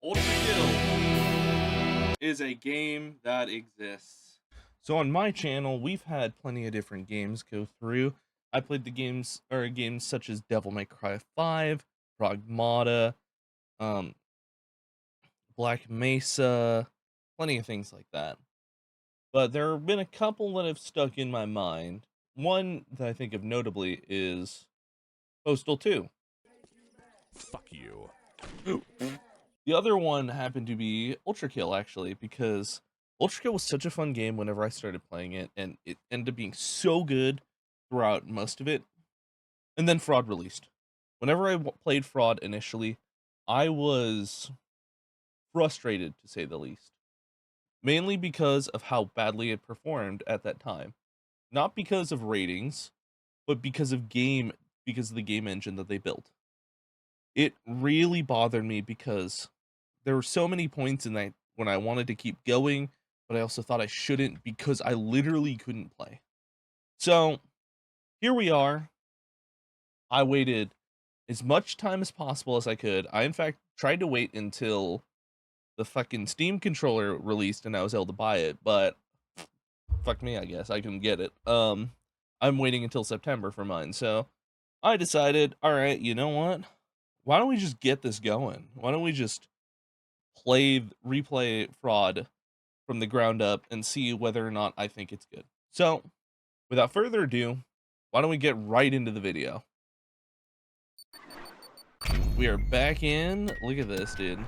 Ultrakill is a game that exists. So on my channel, we've had plenty of different games go through. I played the games such as Devil May Cry 5, Pragmata, um, Black Mesa, plenty of things like that. But there have been a couple that have stuck in my mind. One that I think of notably is Postal 2. Fuck you. The other one happened to be Ultrakill, actually, because Ultrakill was such a fun game whenever I started playing it, and it ended up being so good throughout most of it. And then Fraud released. Whenever I played Fraud initially, I was frustrated, to say the least. Mainly because of how badly it performed at that time. Not because of ratings, but because of the game engine that they built. It really bothered me because there were so many points in that when I wanted to keep going, but I also thought I shouldn't because I literally couldn't play. So here we are. I waited as much time as possible as I could. I, in fact, tried to wait until the fucking Steam controller released and I was able to buy it, but fuck me, I guess. I couldn't get it. I'm waiting until September for mine. So I decided, all right, you know what? Why don't we just get this going? Why don't we just replay Fraud from the ground up and see whether or not I think it's good. So, without further ado, why don't we get right into the video? We are back in. Look at this, dude.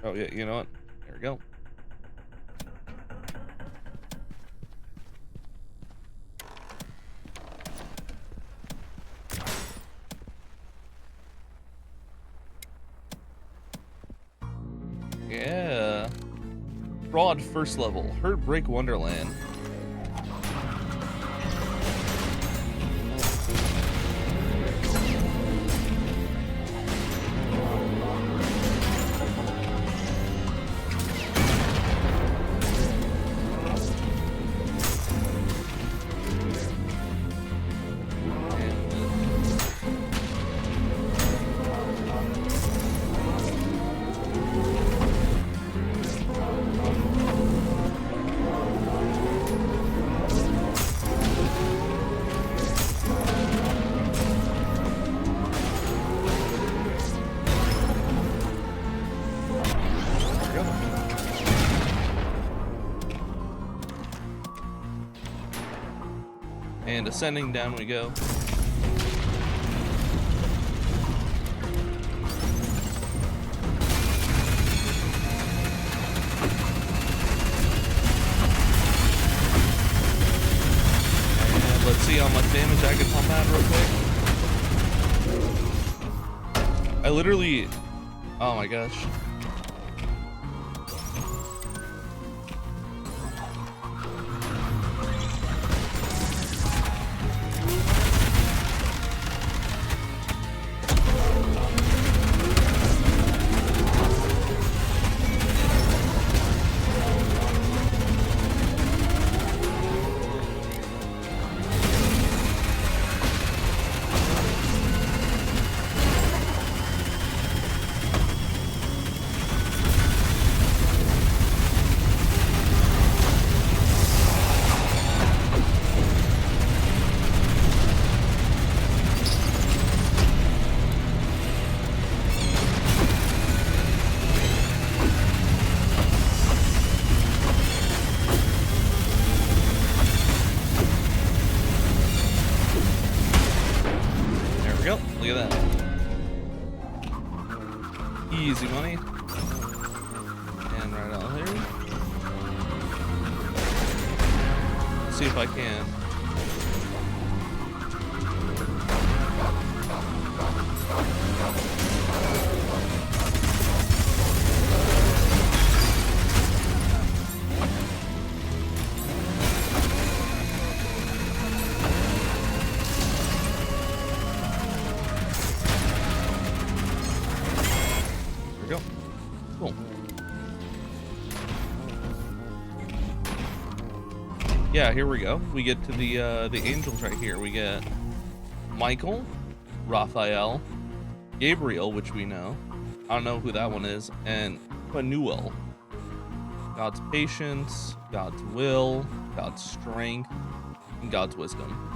Oh, yeah, you know what? There we go. Yeah. Fraud first level. Heartbreak Wonderland. And ascending down we go. And let's see how much damage I can pump out real quick. I literally, oh my gosh. Look at that. Easy money. And right out here. Let's see if I can. There we go. Cool. Yeah, here we go. We get to the angels right here. We get Michael, Raphael, Gabriel, which we know. I don't know who that one is, and Phanuel. God's patience, God's will, God's strength, and God's wisdom.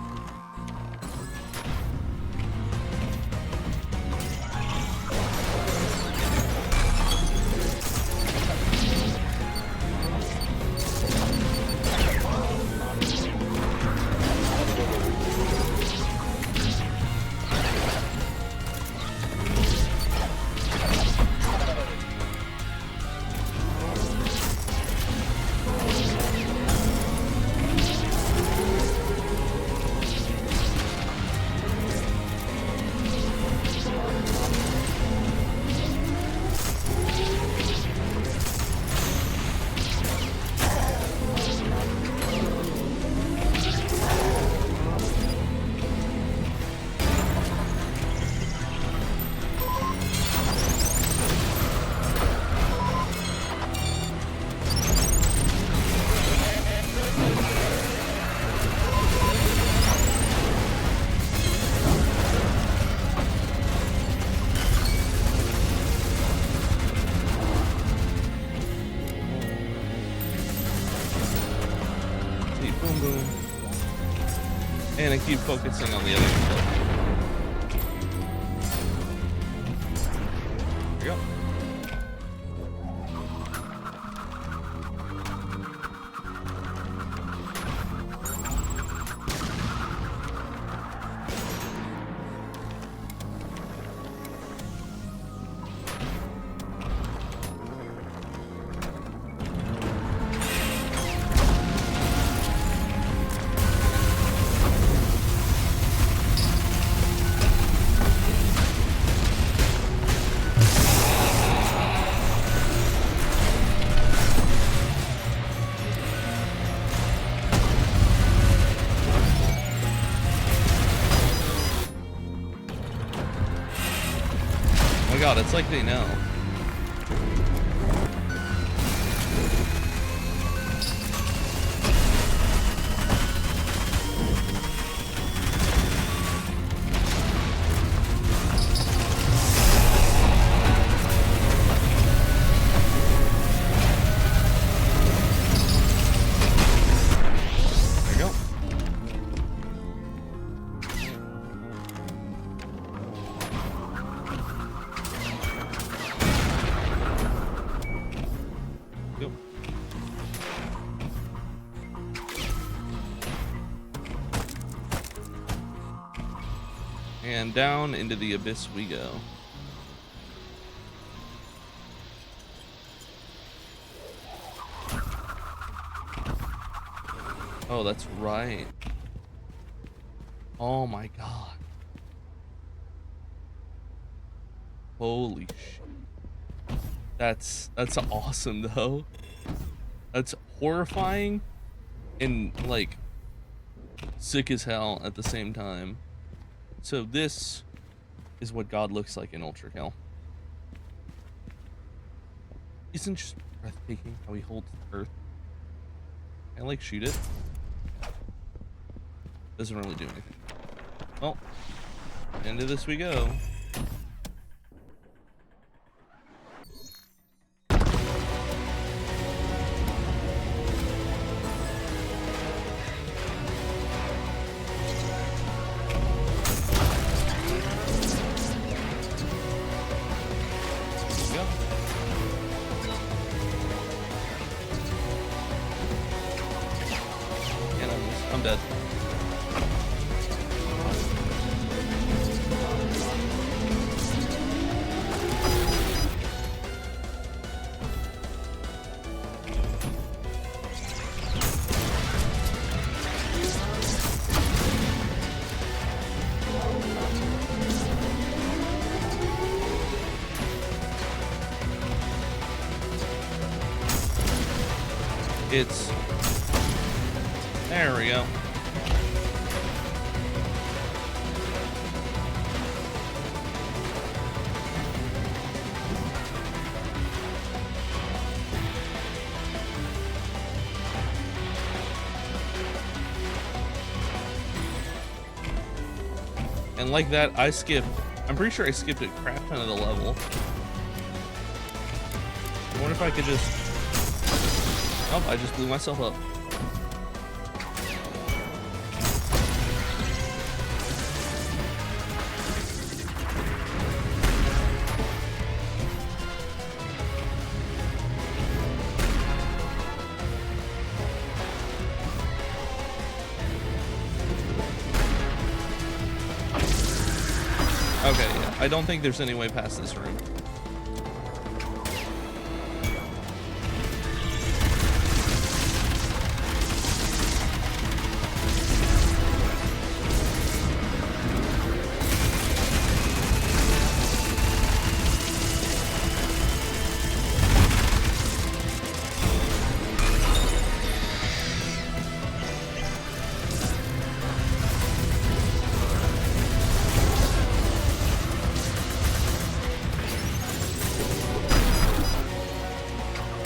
Boom, boom. And I keep focusing on the other stuff. There you go. Oh my god, it's like they know. There you go. Yep. And down into the abyss we go. Oh, that's right. Oh my god. Holy shit. That's awesome though. That's horrifying and like sick as hell at the same time. So this is what God looks like in Ultrakill. Isn't just breathtaking how he holds the earth? Can I like shoot it? Doesn't really do anything. Well, into this we go. Yep. And I'm dead. It's there we go. And like that, I skip I'm pretty sure I skipped a crap ton of the level. I wonder if I could just... Oh, I just blew myself up. Okay, yeah. I don't think there's any way past this room.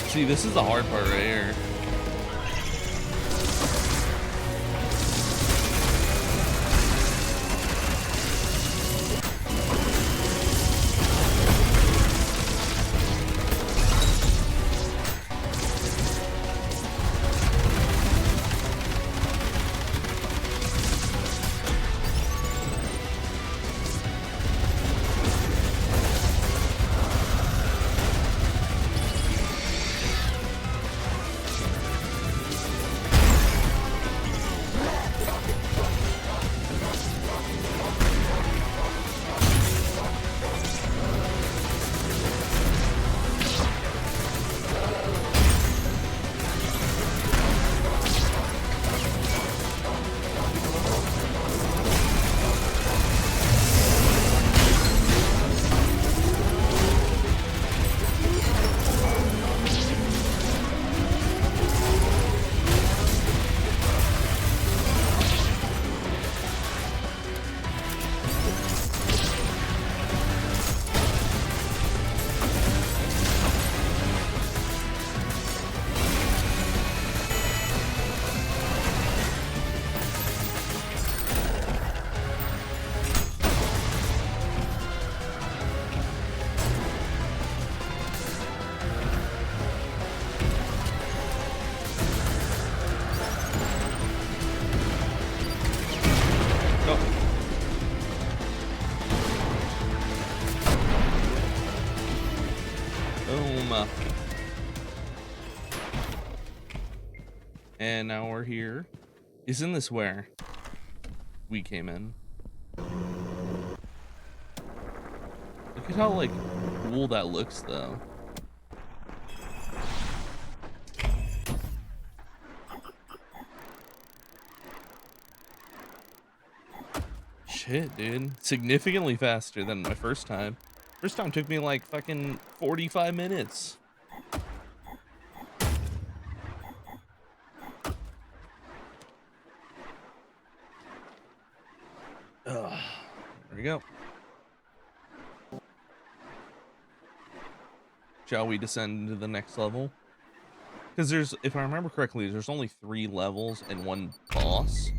See, this is the hard part right here. Boom. And now we're here. Isn't this where we came in? Look at how, like, cool that looks, though. Shit, dude. Significantly faster than my first time. First time took me like fucking 45 minutes. There we go. Shall we descend into the next level? Because there's, if I remember correctly, there's only 3 levels and 1 boss.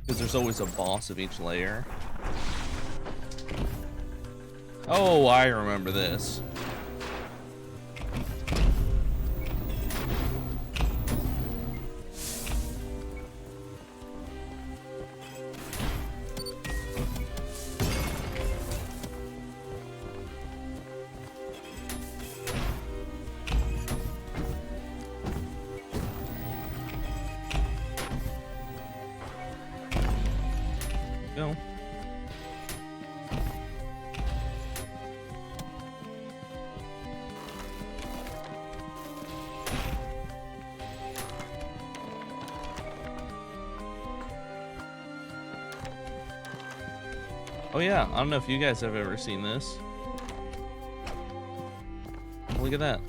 Because there's always a boss of each layer. Oh, I remember this. Go. Oh yeah, I don't know if you guys have ever seen this. Look at that.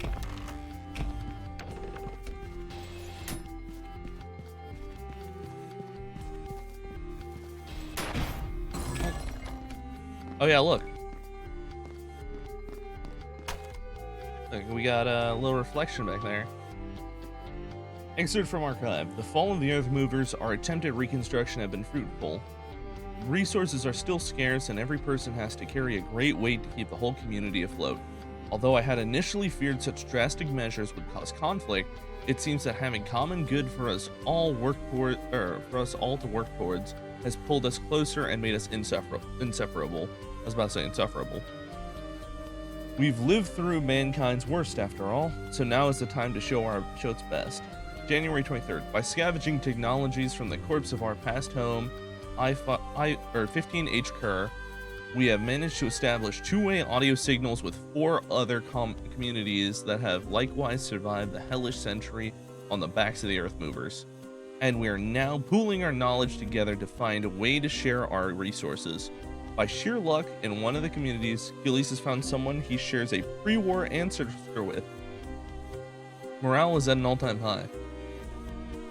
Oh yeah, look. Look, we got a little reflection back there. Excerpt from Archive. The fall of the Earth Movers, our attempted reconstruction have been fruitful. resources are still scarce and every person has to carry a great weight to keep the whole community afloat. Although I had initially feared such drastic measures would cause conflict, it seems that having common good for us all to work towards has pulled us closer and made us inseparable. I was about to say insufferable. We've lived through mankind's worst after all, so now is the time to show its best. January 23rd. By scavenging technologies from the corpse of our past home, 15H Kerr, we have managed to establish two-way audio signals with 4 other communities that have likewise survived the hellish century on the backs of the Earth Movers. And we are now pooling our knowledge together to find a way to share our resources. By sheer luck, in one of the communities, Gillies has found someone he shares a pre-war ancestor with. Morale is at an all-time high.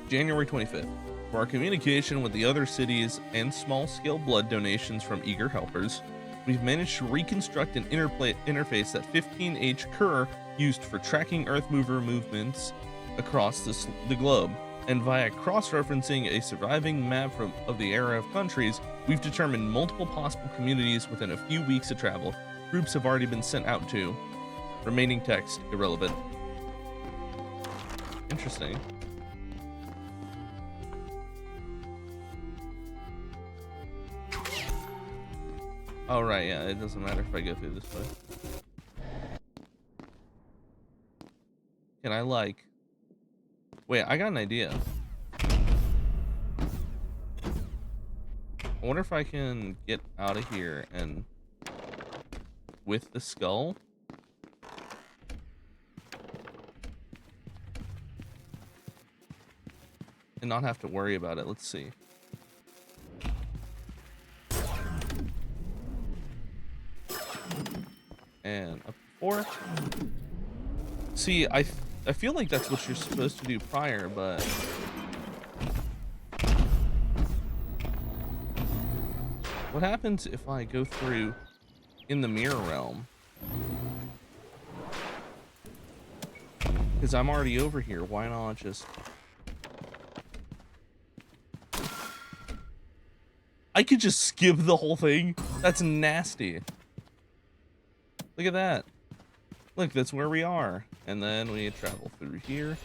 January 25th. For our communication with the other cities and small-scale blood donations from eager helpers, we've managed to reconstruct an interface that 15H Kerr used for tracking Earth Mover movements across the globe. And via cross-referencing a surviving map of the era of countries, we've determined multiple possible communities within a few weeks of travel. Groups have already been sent out to. Remaining text irrelevant. Interesting. Oh, right, yeah, it doesn't matter if I go through this way. Can I, like... Wait, I got an idea. I wonder if I can get out of here and... with the skull? And not have to worry about it. Let's see. And up to 4. See, I feel like that's what you're supposed to do prior, but what happens if I go through in the mirror realm? Because I'm already over here. Why not just... I could just skip the whole thing. That's nasty. Look at that. Look, that's where we are. And then we travel through here.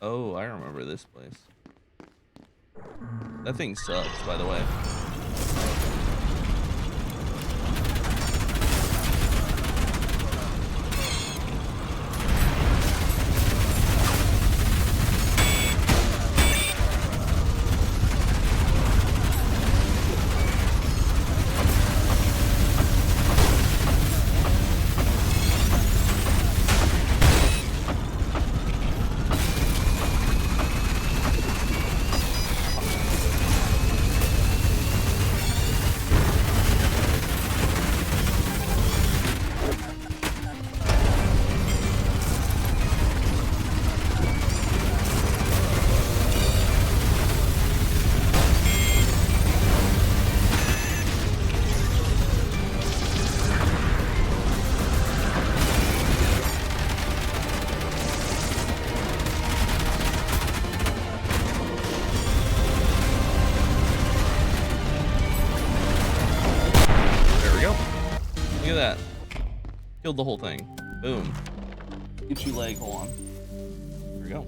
Oh, I remember this place. That thing sucks, by the way. Killed the whole thing. Boom. Get you leg. Hold on. There we go.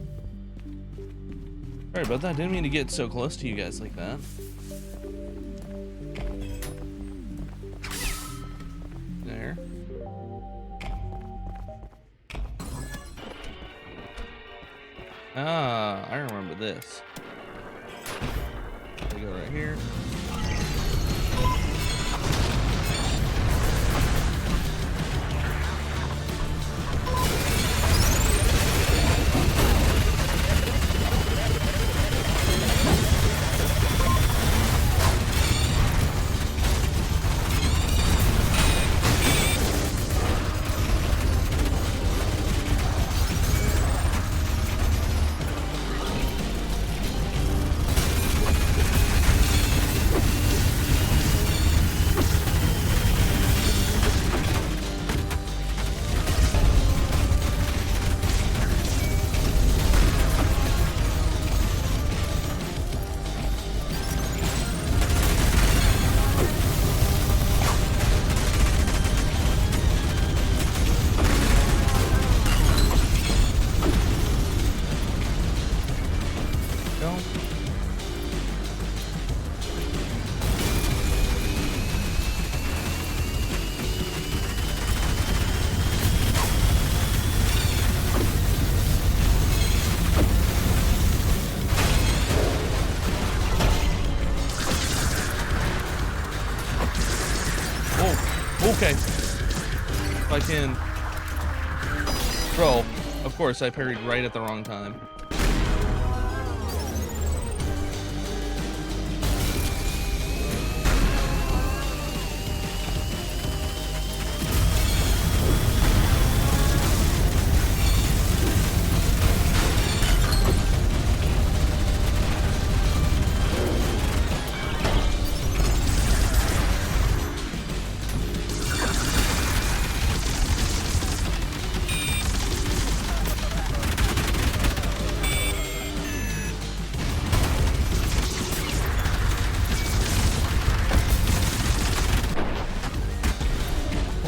Sorry about that. Didn't mean to get so close to you guys like that. There. Ah, I remember this. We go right here. Okay. If I can. Bro, of course, I parried right at the wrong time.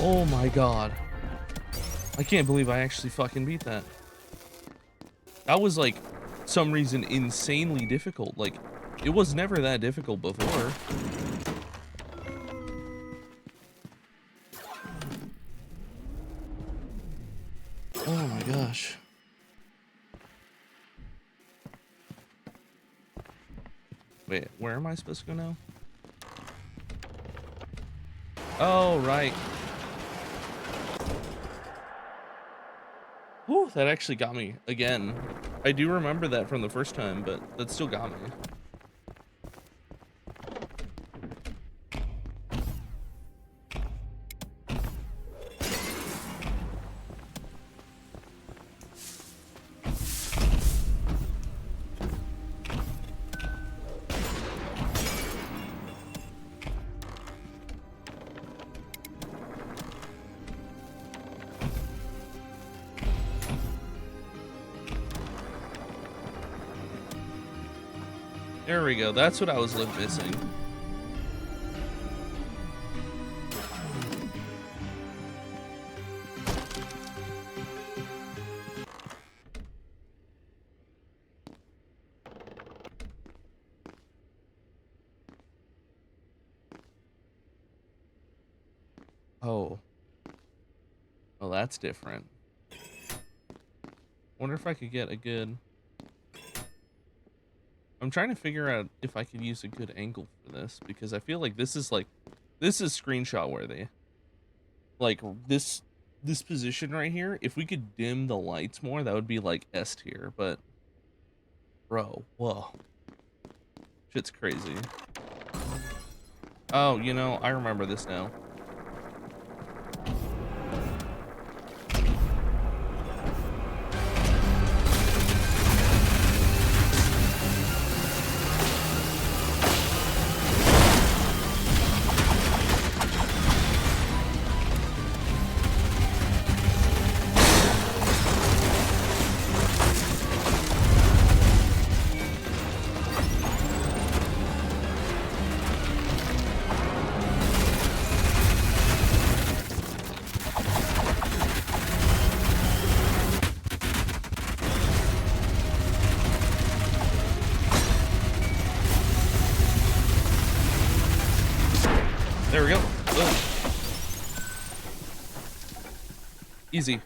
Oh my god. I can't believe I actually fucking beat that. That was like, some reason, insanely difficult. Like, it was never that difficult before. Oh my gosh. Wait, where am I supposed to go now? Oh, right. Whew, that actually got me again. I do remember that from the first time, but that still got me. There we go. That's what I was missing. Oh. Well, that's different. Wonder if I could get a good... I'm trying to figure out if I could use a good angle for this, because I feel like this is screenshot worthy. Like this position right here, if we could dim the lights more, that would be like S tier, but bro, whoa. Shit's crazy. Oh, you know, I remember this now. There we go. Boom. Easy.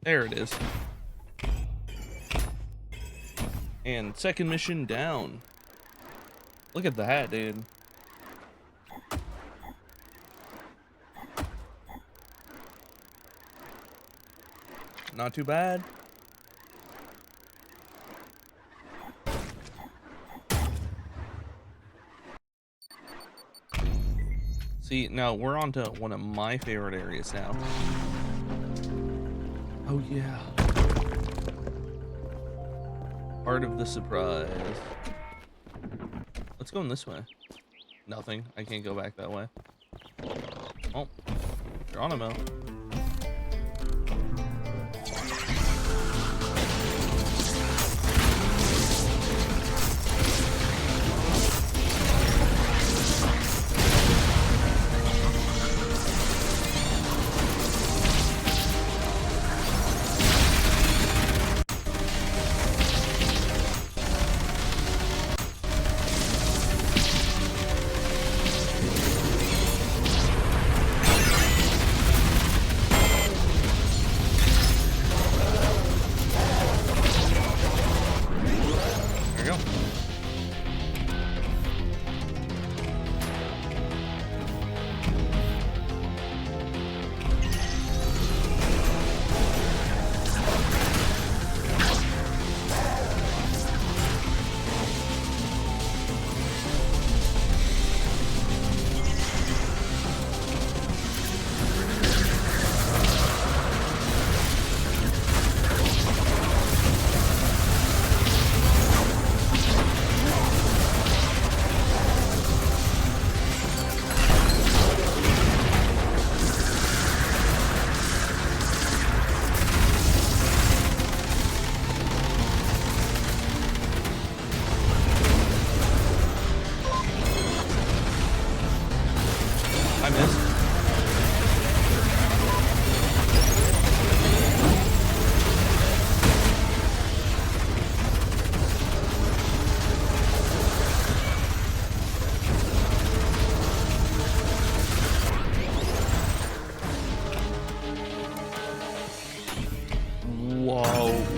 There it is. And second mission down. Look at that, dude. Not too bad. See, now we're on to one of my favorite areas now. Oh yeah. Part of the surprise. Let's go in this way. Nothing. I can't go back that way. Oh, Geronimo.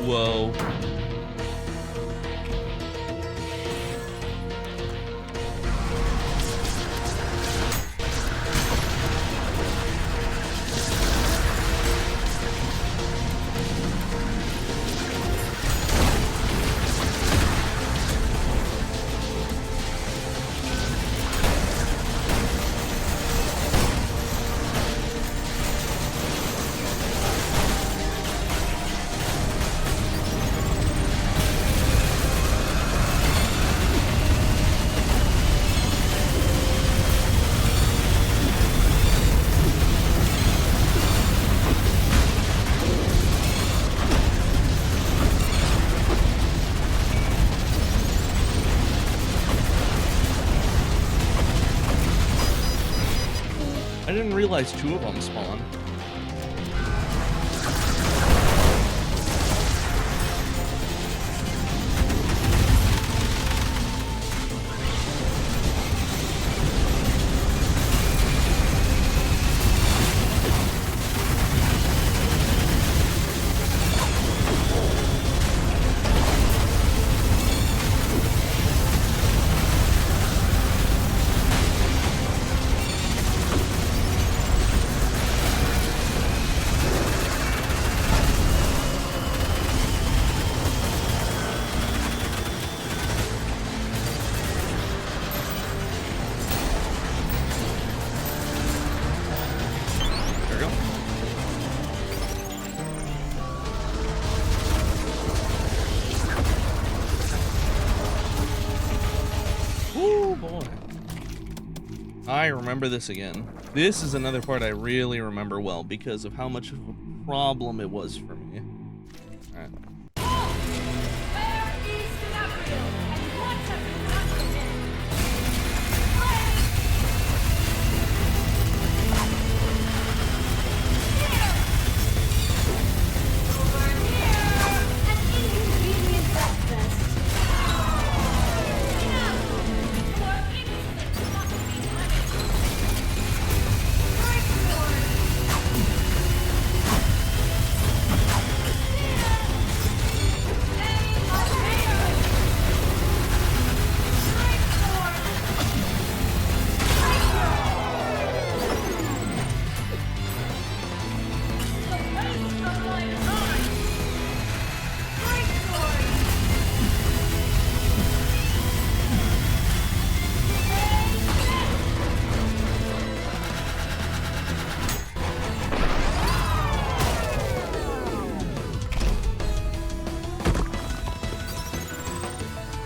Whoa. I didn't realize 2 of them spawn. I remember this again. This is another part I really remember well because of how much of a problem it was for me. Alright.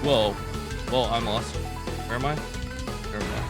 Whoa. Whoa, I'm lost. Where am I? Where am I?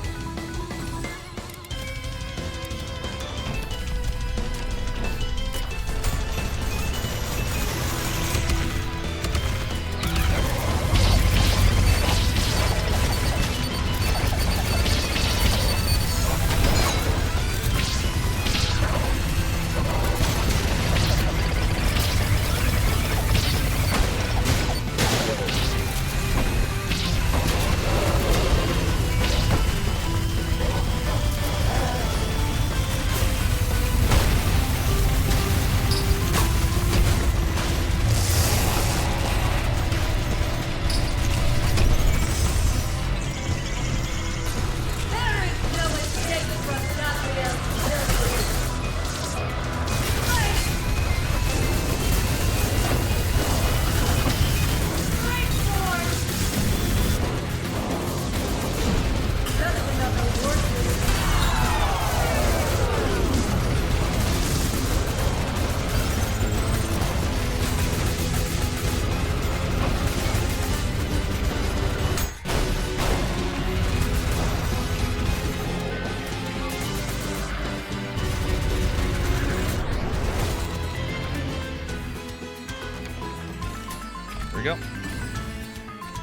There we go.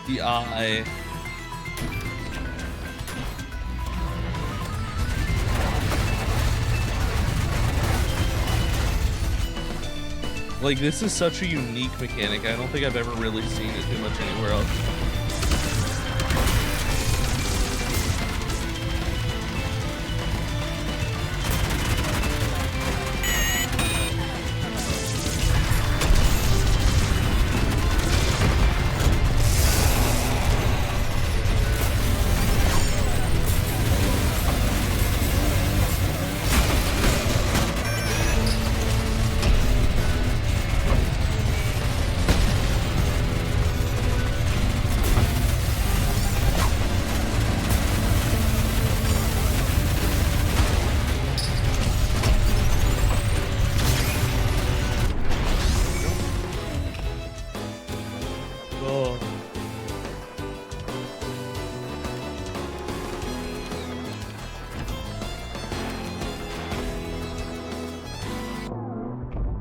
The eye. Like, this is such a unique mechanic. I don't think I've ever really seen it too much anywhere else.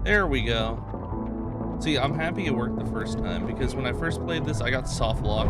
There we go. See, I'm happy it worked the first time because when I first played this, I got soft lock.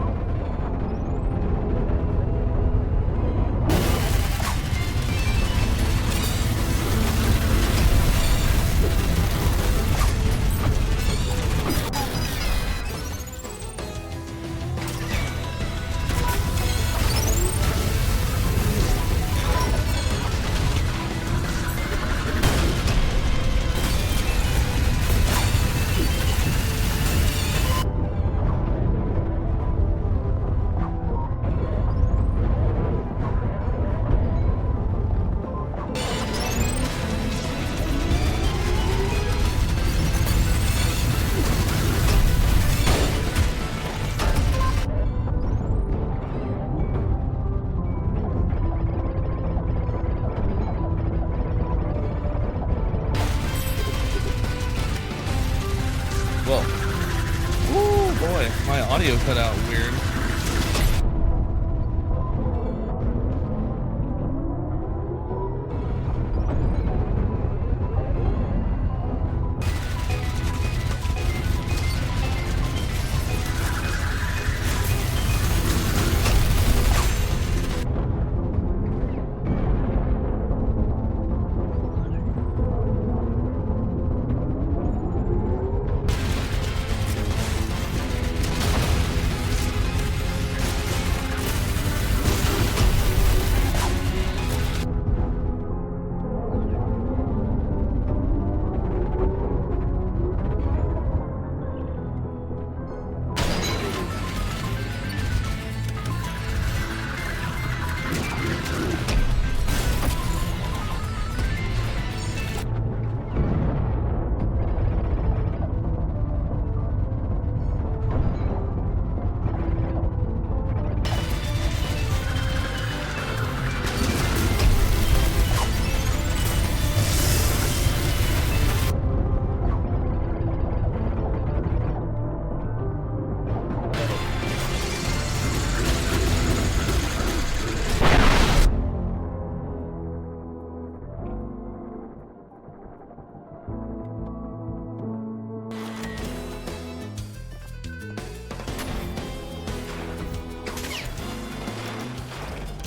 Whoa. Oh boy, my audio cut out weird.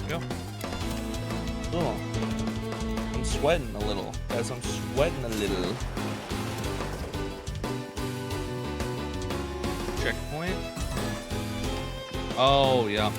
Go. Oh, I'm sweating a little, guys. I'm sweating a little. Checkpoint. Oh yeah.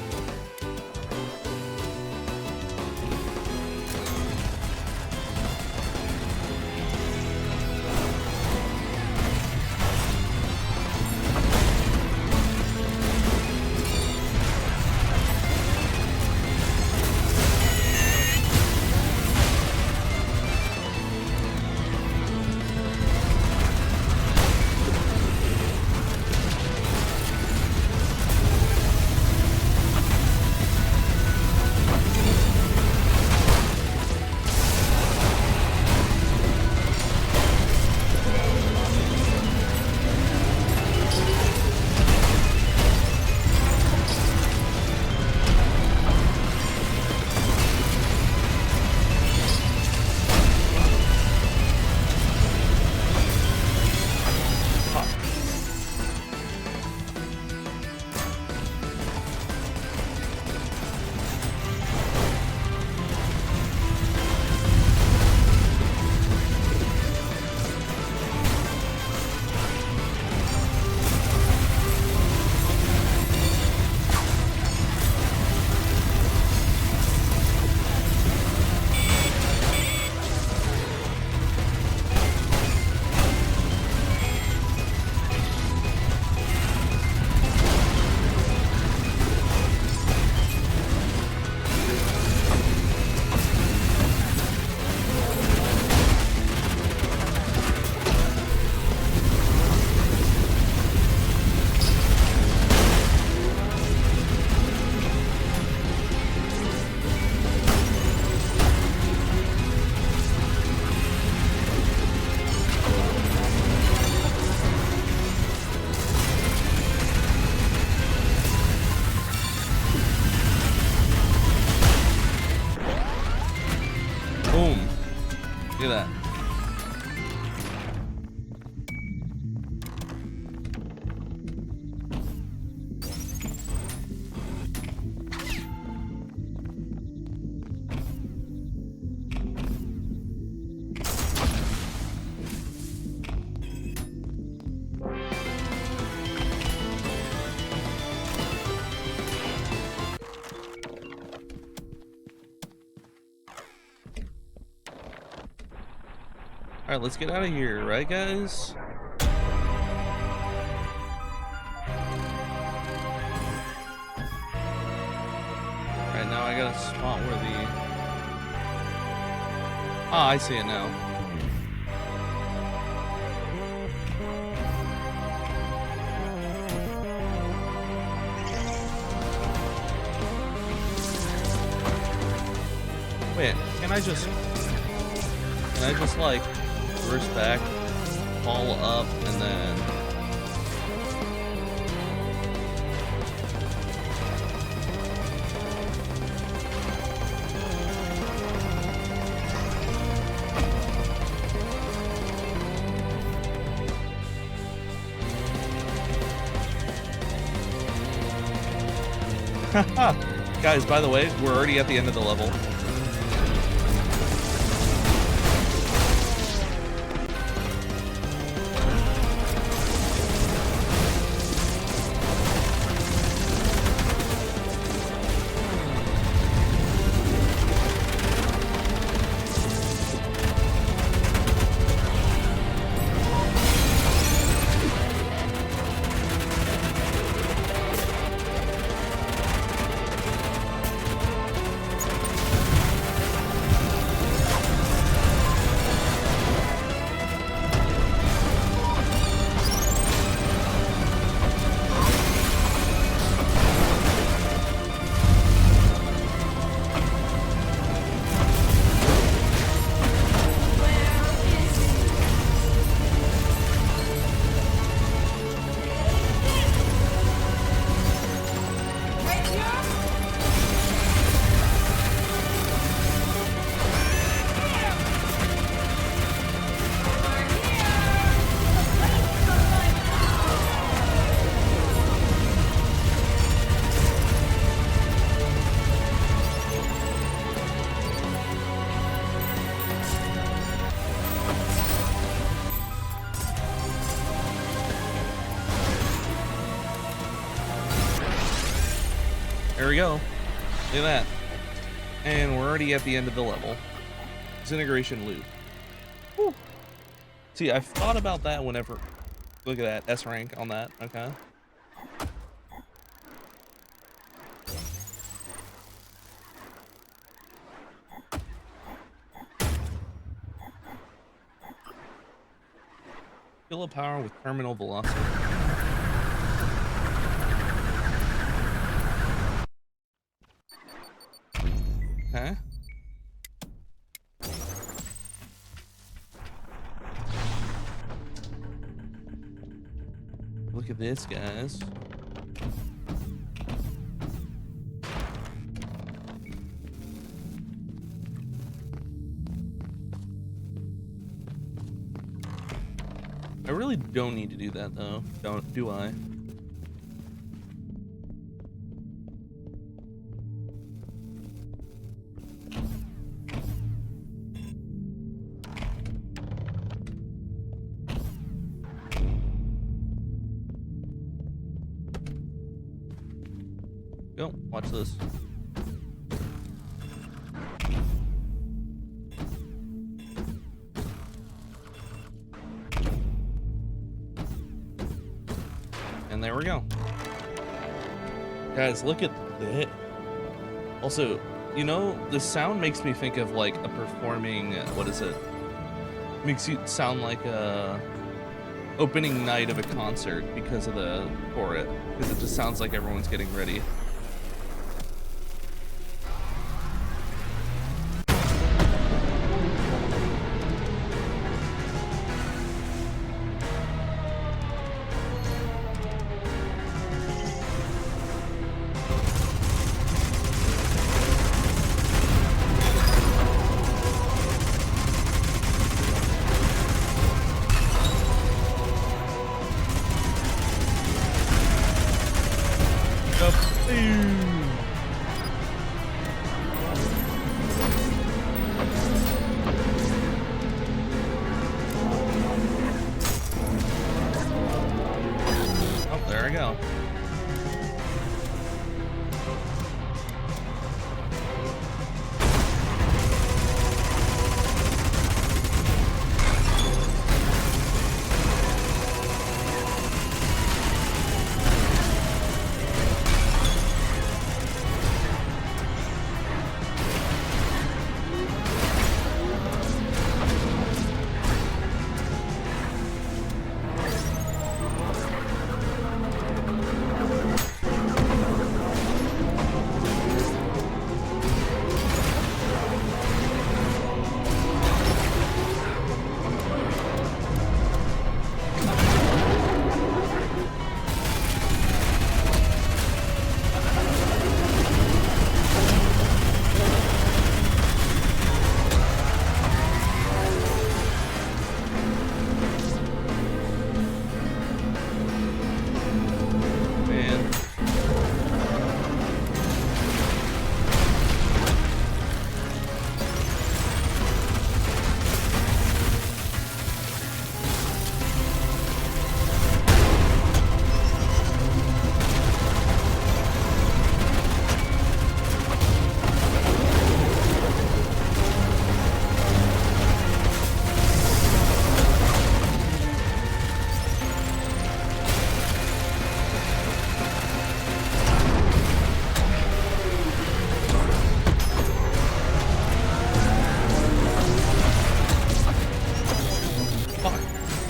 Alright, let's get out of here, right, guys? Alright, now I got a spot where the... Ah, I see it now. Wait, can I just like reverse back, fall up, and then guys, by the way, we're already at the end of the level. There we go. Look at that. And we're already at the end of the level. Disintegration loop. Whew. See, I've thought about that whenever... Look at that. S rank on that. Okay. Kill a power with terminal velocity. Okay. Look at this, guys. I really don't need to do that, though. Do I? Go, watch this. And there we go. Guys, look at that. Also, you know, the sound makes me think of like a performing, what is it? Makes you sound like a opening night of a concert because of the for it. Because it just sounds like everyone's getting ready.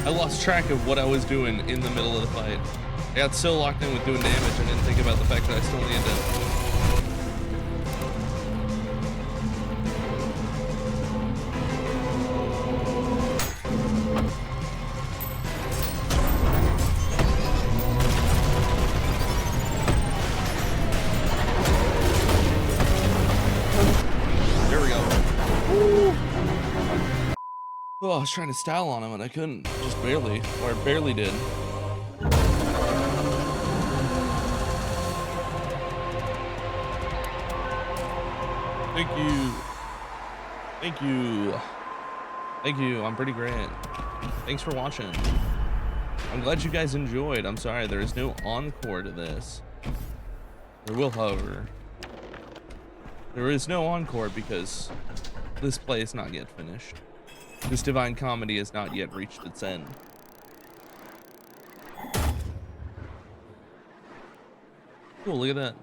I lost track of what I was doing in the middle of the fight. I got so locked in with doing damage, I didn't think about the fact that I still needed to. There we go. Woo. Oh, I was trying to style on him and I couldn't. Just barely. Or barely did. Thank you. Thank you. Thank you. I'm pretty great. Thanks for watching. I'm glad you guys enjoyed. I'm sorry, there is no encore to this. There will, however. There is no encore because this play is not yet finished. This divine comedy has not yet reached its end. Cool, look at that.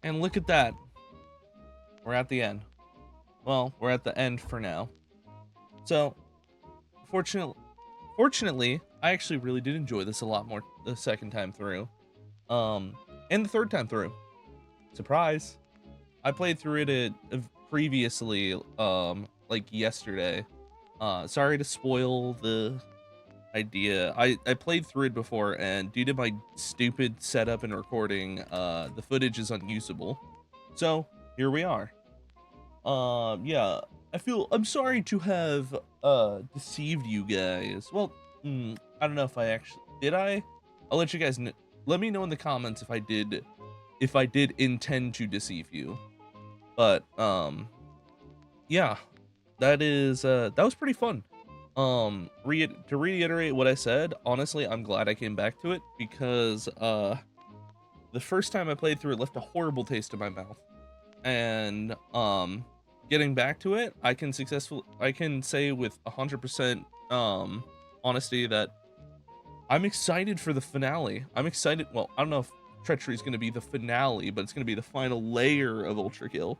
And look at that. We're at the end. Well, we're at the end for now. So, fortunately, I actually really did enjoy this a lot more the second time through. And the third time through. Surprise. I played through it previously, like yesterday. Sorry to spoil the idea. I played through it before, and due to my stupid setup and recording, the footage is unusable. So, here we are. Yeah, I'm sorry to have, deceived you guys. Well, I don't know if I actually, did I? I'll let you guys know. Let me know in the comments if I did intend to deceive you. But, yeah, that was pretty fun. To reiterate what I said, honestly, I'm glad I came back to it because, the first time I played through it left a horrible taste in my mouth. And, getting back to it, I can say with 100%, honesty that I'm excited for the finale. I'm excited. Well, I don't know if Treachery is going to be the finale, but it's going to be the final layer of Ultrakill.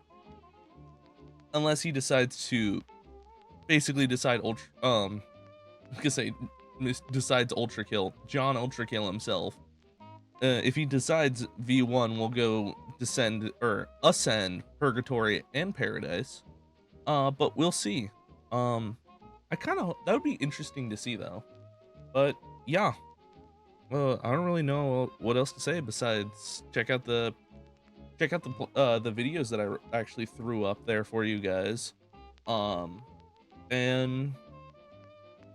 Unless he decides to basically decides Ultrakill, John Ultrakill himself. If he decides V1 will go ascend Purgatory and Paradise. But we'll see. That would be interesting to see though. But yeah. I don't really know what else to say besides check out the videos that I actually threw up there for you guys. And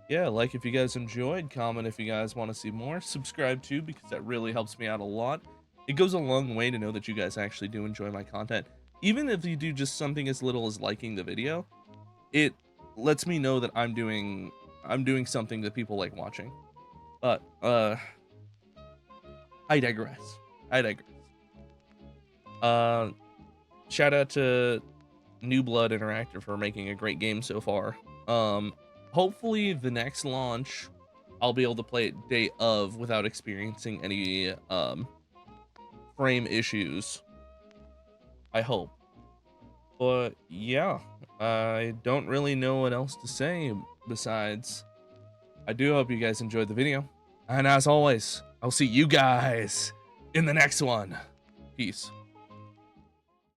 yeah, like if you guys enjoyed, comment if you guys want to see more, subscribe too, because that really helps me out a lot. It goes a long way to know that you guys actually do enjoy my content. Even if you do just something as little as liking the video, it lets me know that I'm doing something that people like watching. But I digress. Shout out to New Blood Interactive for making a great game so far. Hopefully the next launch I'll be able to play it day of without experiencing any frame issues. I hope. But yeah, I don't really know what else to say besides I do hope you guys enjoyed the video. And as always, I'll see you guys in the next one. Peace.